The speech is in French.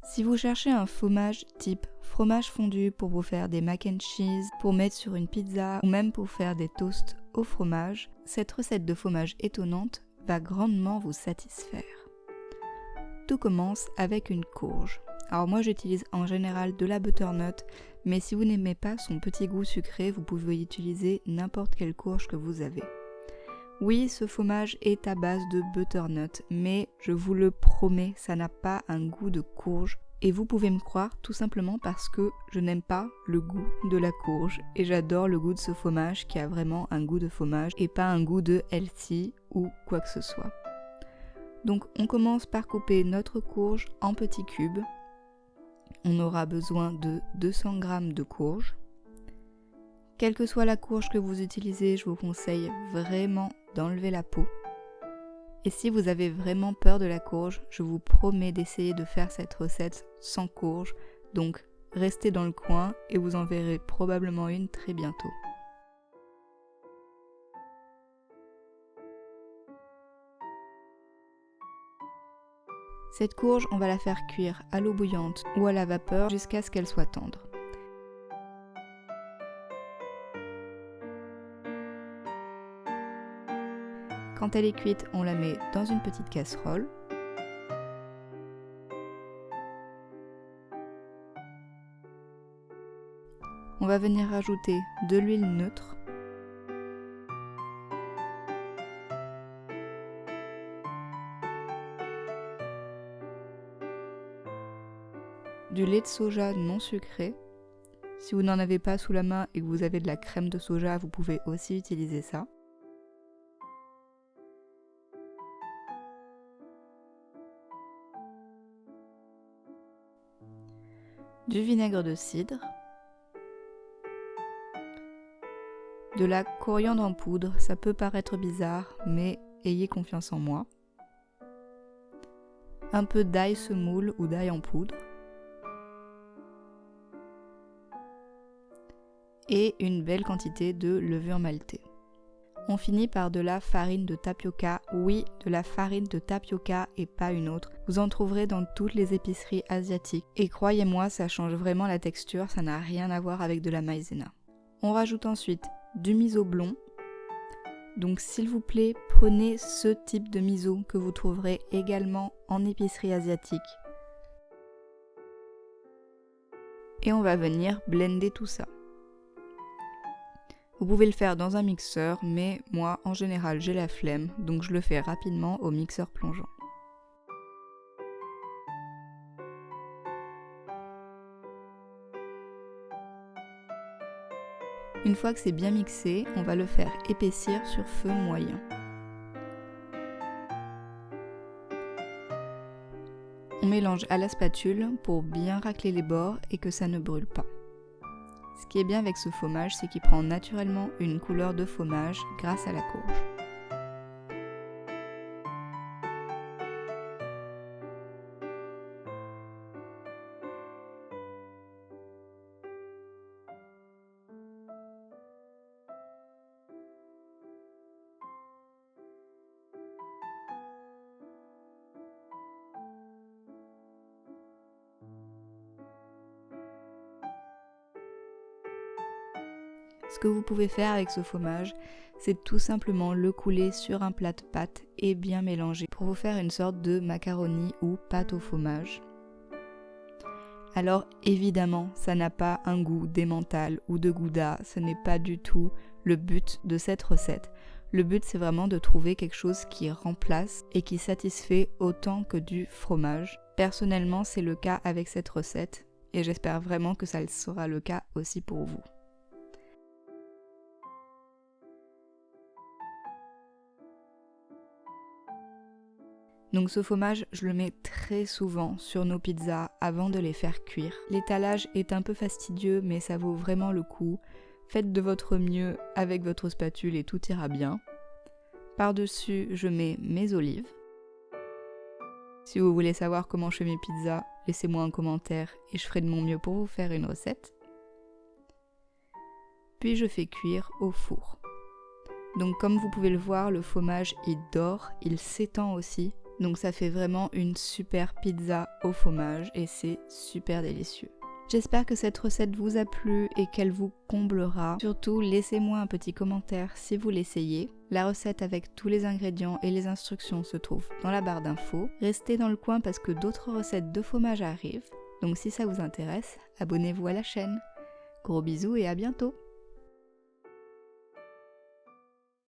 Si vous cherchez un fromage type fromage fondu pour vous faire des mac and cheese, pour mettre sur une pizza ou même pour faire des toasts au fromage, cette recette de fromage étonnante va grandement vous satisfaire. Tout commence avec une courge. Alors moi j'utilise en général de la butternut, mais si vous n'aimez pas son petit goût sucré, vous pouvez utiliser n'importe quelle courge que vous avez. Oui, ce fromage est à base de butternut, mais je vous le promets, ça n'a pas un goût de courge. Et vous pouvez me croire tout simplement parce que je n'aime pas le goût de la courge et j'adore le goût de ce fromage qui a vraiment un goût de fromage et pas un goût de healthy ou quoi que ce soit. Donc on commence par couper notre courge en petits cubes. On aura besoin de 200 g de courge. Quelle que soit la courge que vous utilisez, je vous conseille vraiment d'enlever la peau. Et si vous avez vraiment peur de la courge, je vous promets d'essayer de faire cette recette sans courge. Donc restez dans le coin et vous en verrez probablement une très bientôt. Cette courge, on va la faire cuire à l'eau bouillante ou à la vapeur jusqu'à ce qu'elle soit tendre. Quand elle est cuite, on la met dans une petite casserole. On va venir rajouter de l'huile neutre. Du lait de soja non sucré. Si vous n'en avez pas sous la main et que vous avez de la crème de soja, vous pouvez aussi utiliser ça. Du vinaigre de cidre, de la coriandre en poudre, ça peut paraître bizarre, mais ayez confiance en moi. Un peu d'ail semoule ou d'ail en poudre. Et une belle quantité de levure maltée. On finit par de la farine de tapioca. Oui, de la farine de tapioca et pas une autre. Vous en trouverez dans toutes les épiceries asiatiques. Et croyez-moi, ça change vraiment la texture, ça n'a rien à voir avec de la maïzena. On rajoute ensuite du miso blond. Donc s'il vous plaît, prenez ce type de miso que vous trouverez également en épicerie asiatique. Et on va venir blender tout ça. Vous pouvez le faire dans un mixeur, mais moi, en général, j'ai la flemme, donc je le fais rapidement au mixeur plongeant. Une fois que c'est bien mixé, on va le faire épaissir sur feu moyen. On mélange à la spatule pour bien racler les bords et que ça ne brûle pas. Ce qui est bien avec ce fromage, c'est qu'il prend naturellement une couleur de fromage grâce à la courge. Ce que vous pouvez faire avec ce fromage, c'est tout simplement le couler sur un plat de pâtes et bien mélanger pour vous faire une sorte de macaroni ou pâte au fromage. Alors évidemment, ça n'a pas un goût d'emmental ou de gouda, ce n'est pas du tout le but de cette recette. Le but c'est vraiment de trouver quelque chose qui remplace et qui satisfait autant que du fromage. Personnellement, c'est le cas avec cette recette et j'espère vraiment que ça sera le cas aussi pour vous. Donc ce fromage, je le mets très souvent sur nos pizzas avant de les faire cuire. L'étalage est un peu fastidieux, mais ça vaut vraiment le coup. Faites de votre mieux avec votre spatule et tout ira bien. Par-dessus, je mets mes olives. Si vous voulez savoir comment je fais mes pizzas, laissez-moi un commentaire et je ferai de mon mieux pour vous faire une recette. Puis je fais cuire au four. Donc comme vous pouvez le voir, le fromage il dort, il s'étend aussi. Donc ça fait vraiment une super pizza au fromage et c'est super délicieux. J'espère que cette recette vous a plu et qu'elle vous comblera. Surtout, laissez-moi un petit commentaire si vous l'essayez. La recette avec tous les ingrédients et les instructions se trouve dans la barre d'infos. Restez dans le coin parce que d'autres recettes de fromage arrivent. Donc si ça vous intéresse, abonnez-vous à la chaîne. Gros bisous et à bientôt!